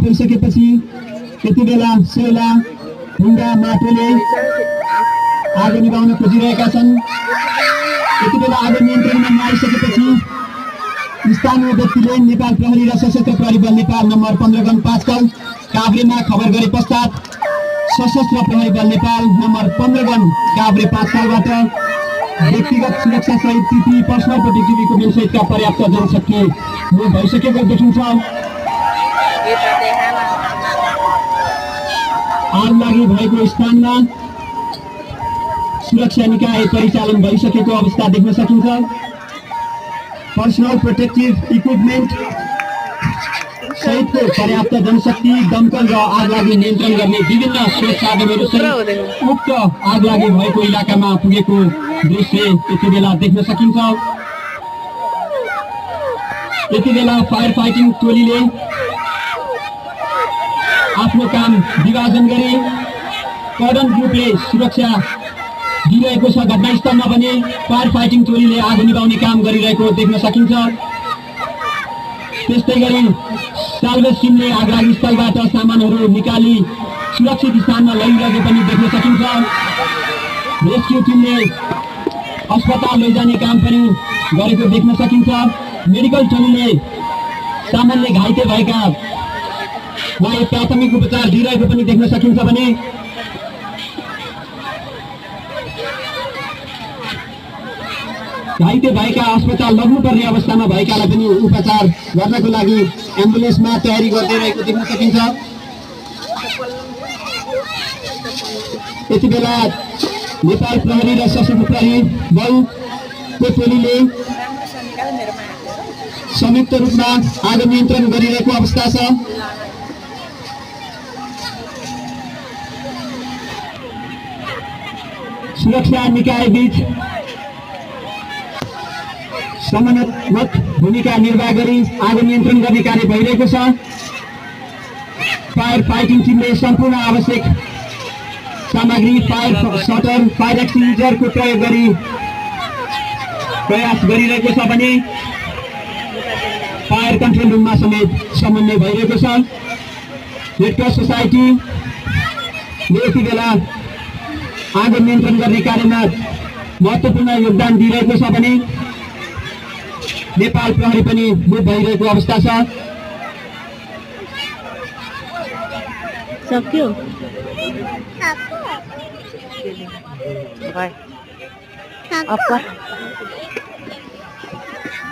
पुगिसकेपछि यति बेला सेला ढुङ्गा माटोले आगो निभाउन खोजिरहेका छन्। यति बेला आगो नियन्त्रणमा नआइसकेपछि स्थानीय व्यक्तिले नेपाल प्रहरी र सशस्त्र प्रहरी बल नेपाल नम्बर 15 गण 5 कल काभ्रेमा खबर गरे पश्चात सशस्त्र प्रहरी बल नेपाल नम्बर 15 गण काभ्रे 5 कलबाट व्यक्तिगत सुरक्षा सहित टिपी पर्सनल प्रोटेक्टिभको बेलसहितका पर्याप्त जनशक्ति भइसकेको देखिन्छ। आग लागि भएको स्थानमा सुरक्षा निकाय परिचालन भइसकेको अवस्था देख्न सकिन्छ। पर्सनल प्रोटेक्टिभ इक्विपमेन्ट सहितको पर्याप्त जनशक्ति दमकल र आग लागि नियन्त्रण गर्ने विभिन्न स्रोत साधनहरू सहित उक्त आग लागि भएको इलाकामा पुगेको दृश्य यति बेला देख्न सकिन्छ। यति बेला फायर फाइटिङ टोलीले आफ्नो काम विभाजन गरी कर्डन ग्रुपले सुरक्षा दिइरहेको छ। घटनास्थलमा भने फायर फाइटिङ टोलीले आगो निभाउने काम गरिरहेको देख्न सकिन्छ। त्यस्तै गरी साल्भेज टिमले आगलागी स्थलबाट सामानहरू निकाली सुरक्षित स्थानमा लैरहेको पनि देख्न सकिन्छ। रेस्क्यु टिमले अस्पताल लैजाने काम पनि गरेको देख्न सकिन्छ। मेडिकल टोलीले सामान्य घाइते भएकालाई प्राथमिक उपचार दिइरहेको पनि देख्न सकिन्छ भने घाइते भएका अस्पताल लग्नुपर्ने अवस्थामा भएकालाई पनि उपचार गर्नको लागि एम्बुलेन्समा तयारी गरिरहेको देख्न सकिन्छ। यति बेला नेपाल प्रहरी र सशस्त्र प्रहरी बलको टोलीले संयुक्त रूपमा आगो नियन्त्रण गरिरहेको अवस्था छ। सुरक्षा निकाय बीच समन्वयक भूमिका निर्वाह गरी आगो नियन्त्रण गर्ने कार्य भइरहेको छ। फायर फाइटिङ टिमले सम्पूर्ण आवश्यक सामग्री फायर सटर फायर एक्सटिङ्ग्विसरको प्रयोग गरी प्रयास गरिरहेको छ भने फायर कन्ट्रोल रुममा समेत समन्वय भइरहेको छ। रेड क्रस सोसाइटीले यति बेला आगो नियन्त्रण गर्ने कार्यमा महत्त्वपूर्ण योगदान दिइरहेको छ भने नेपाल प्रहरी पनि मुभ भइरहेको अवस्था छ। सक्यो